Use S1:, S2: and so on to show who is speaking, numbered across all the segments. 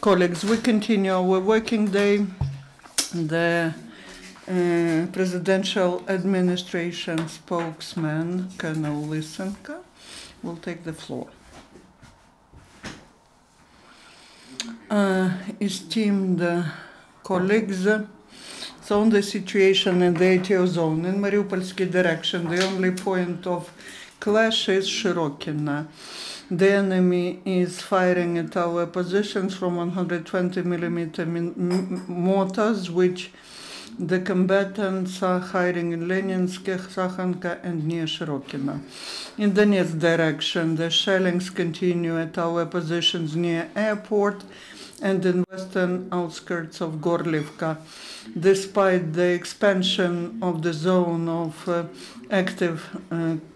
S1: Colleagues, we continue our working day. The presidential administration spokesman, Colonel Lysenko, will take the floor. Esteemed colleagues, so on the situation in the ATO zone, in Mariupolsky direction, the only point of clash is Shirokina. The enemy is firing at our positions from 120mm mortars, which the combatants are hiding in Leninsk, Sakhanka, and near Shirokina. In the next direction, the shellings continue at our positions near airport and in western outskirts of Gorlivka. Despite the expansion of the zone of active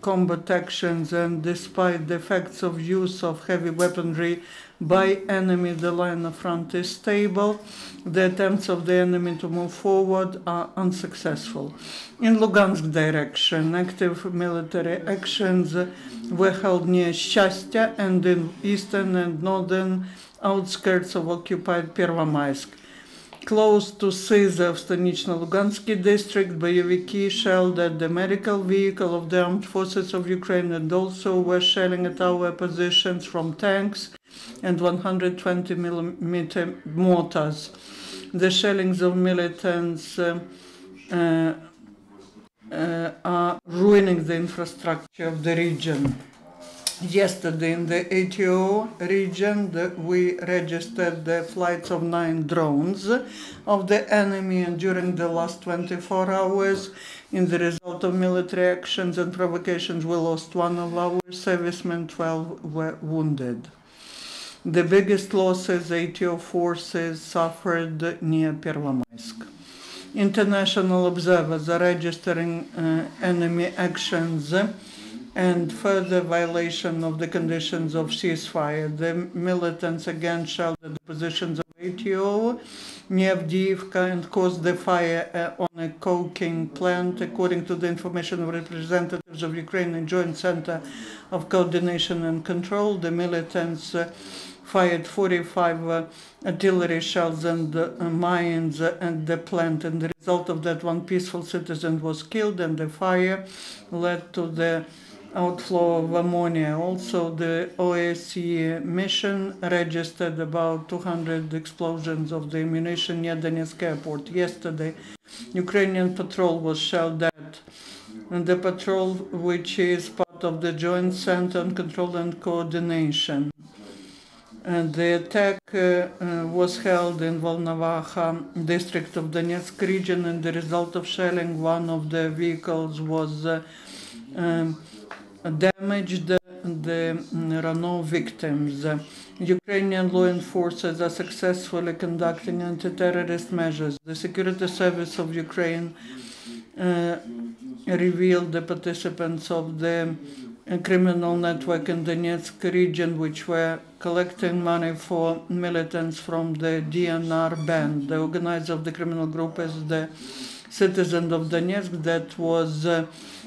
S1: combat actions and despite the effects of use of heavy weaponry by enemy, the line of front is stable. The attempts of the enemy to move forward are unsuccessful. In Lugansk direction, active military actions were held near Shastya and in eastern and northern outskirts of occupied Pervomaisk. Close to Syza of Stanично-Lugansky district, Boyeviki shelled at the medical vehicle of the armed forces of Ukraine and also were shelling at our positions from tanks and 120mm mortars. The shellings of militants are ruining the infrastructure of the region. Yesterday in the ATO region, we registered the flights of 9 drones of the enemy, and during the last 24 hours, in the result of military actions and provocations, we lost 1 of our servicemen, 12 were wounded. The biggest losses ATO forces suffered near Pervomaisk. International observers are registering enemy actions and further violation of the conditions of ceasefire. The militants again shelled at the positions of ATO near Avdiivka and caused the fire on a coking plant. According to the information of representatives of Ukrainian Joint Center of Coordination and Control, the militants fired 45 artillery shells and mines at the plant. And the result of that, 1 peaceful citizen was killed, and the fire led to the outflow of ammonia. Also, the OSCE mission registered about 200 explosions of the ammunition near Donetsk airport. Yesterday, Ukrainian patrol was shelled at, and the patrol, which is part of the Joint Center on Control and Coordination. And the attack was held in Volnovakha district of Donetsk region, and the result of shelling, 1 of the vehicles was damaged. The Renault victims. Ukrainian law enforcers are successfully conducting anti-terrorist measures. The Security Service of Ukraine revealed the participants of the criminal network in the Donetsk region, which were collecting money for militants from the DNR band. The organizer of the criminal group is the citizen of Donetsk that was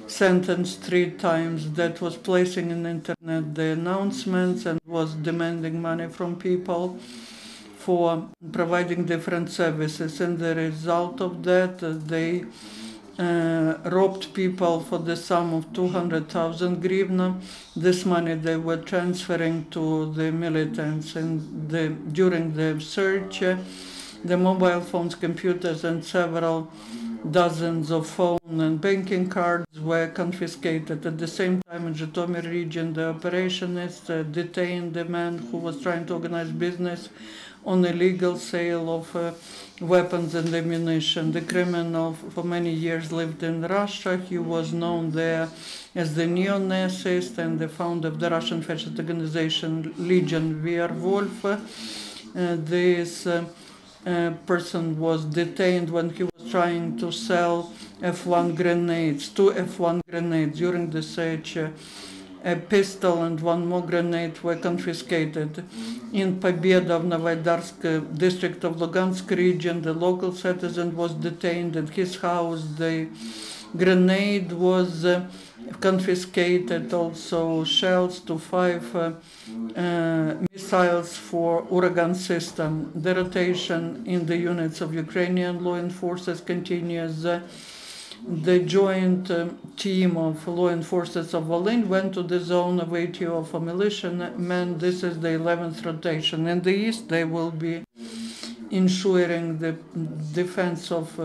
S1: sentenced 3 times, that was placing in the internet the announcements and was demanding money from people for providing different services. And the result of that, they robbed people for the sum of 200,000 hryvnia. This money they were transferring to the militants, and during the search, the mobile phones, computers, and several dozens of phone and banking cards were confiscated. At the same time, in Zhytomyr region, the operationists detained a man who was trying to organize business on illegal sale of weapons and ammunition. The criminal for many years lived in Russia. He was known there as the neo-Nazist and the founder of the Russian fascist organization Legion Werwolf. This person was detained when he was trying to sell F1 grenades, 2 F1 grenades. During the search, a pistol and 1 more grenade were confiscated. In Pobeda of Novaidarsk district of Lugansk region, the local citizen was detained at his house. The grenade was confiscated also shells to 5 missiles for Uragan system. The rotation in the units of Ukrainian law enforcement continues. The joint team of law enforcement of Volyn went to the zone of ATO of a militiamen. This is the 11th rotation. In the east, they will be ensuring the defense of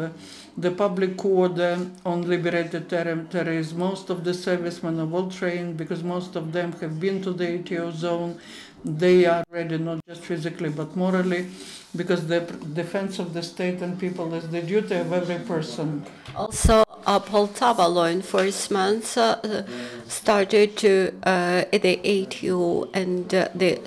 S1: the public order on liberated territories. Most of the servicemen are well trained because most of them have been to the ATO zone. They are ready not just physically but morally, because the defense of the state and people is the duty of every person.
S2: Also, Poltava law enforcement started to the ATO and the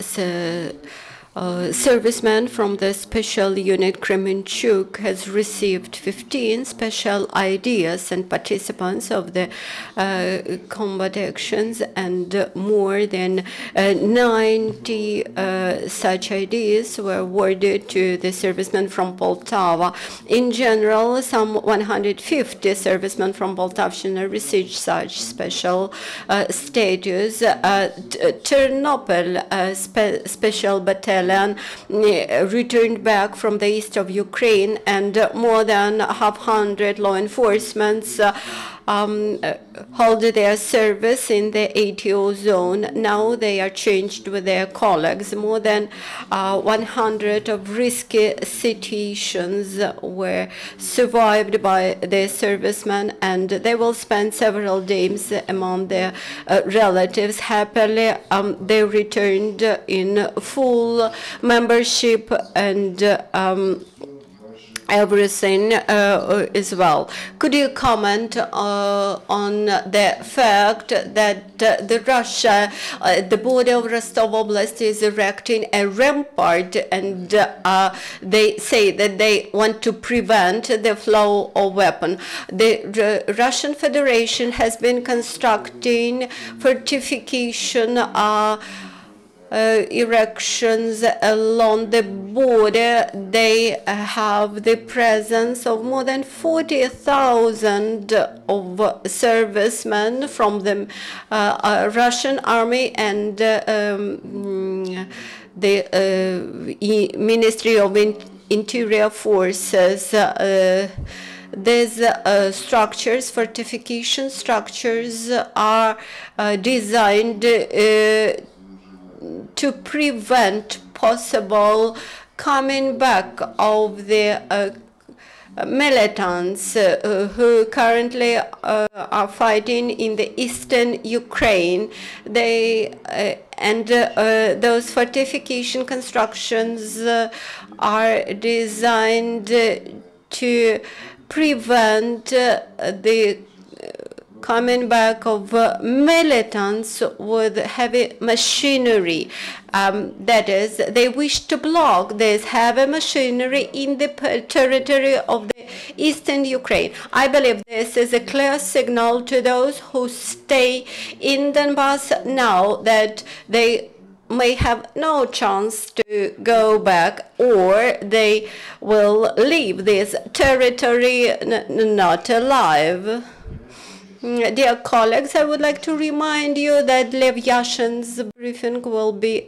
S2: serviceman from the special unit Kremenchuk has received 15 special ideas and participants of the combat actions, and more than 90 such ideas were awarded to the servicemen from Poltava. In general, some 150 servicemen from Poltavshina received such special status. Ternopil special battalion returned back from the east of Ukraine, and more than 100 law enforcement hold their service in the ATO zone. Now they are changed with their colleagues. More than 100 of risky situations were survived by the servicemen, and they will spend several days among their relatives. Happily, they returned in full membership and everything as well. Could you comment on the fact that the Russia, the border of Rostov Oblast, is erecting a rampart, and they say that they want to prevent the flow of weapons? The Russian Federation has been constructing fortification erections along the border. They have the presence of more than 40,000 of servicemen from the Russian army and the Ministry of Interior Forces. These structures, fortification structures, are designed to prevent possible coming back of the militants who currently are fighting in the eastern Ukraine. They and those fortification constructions are designed to prevent the coming back of militants with heavy machinery. That is, they wish to block this heavy machinery in the territory of the eastern Ukraine. I believe this is a clear signal to those who stay in Donbass now that they may have no chance to go back, or they will leave this territory not alive. Dear colleagues, I would like to remind you that Lev Yashin's briefing will be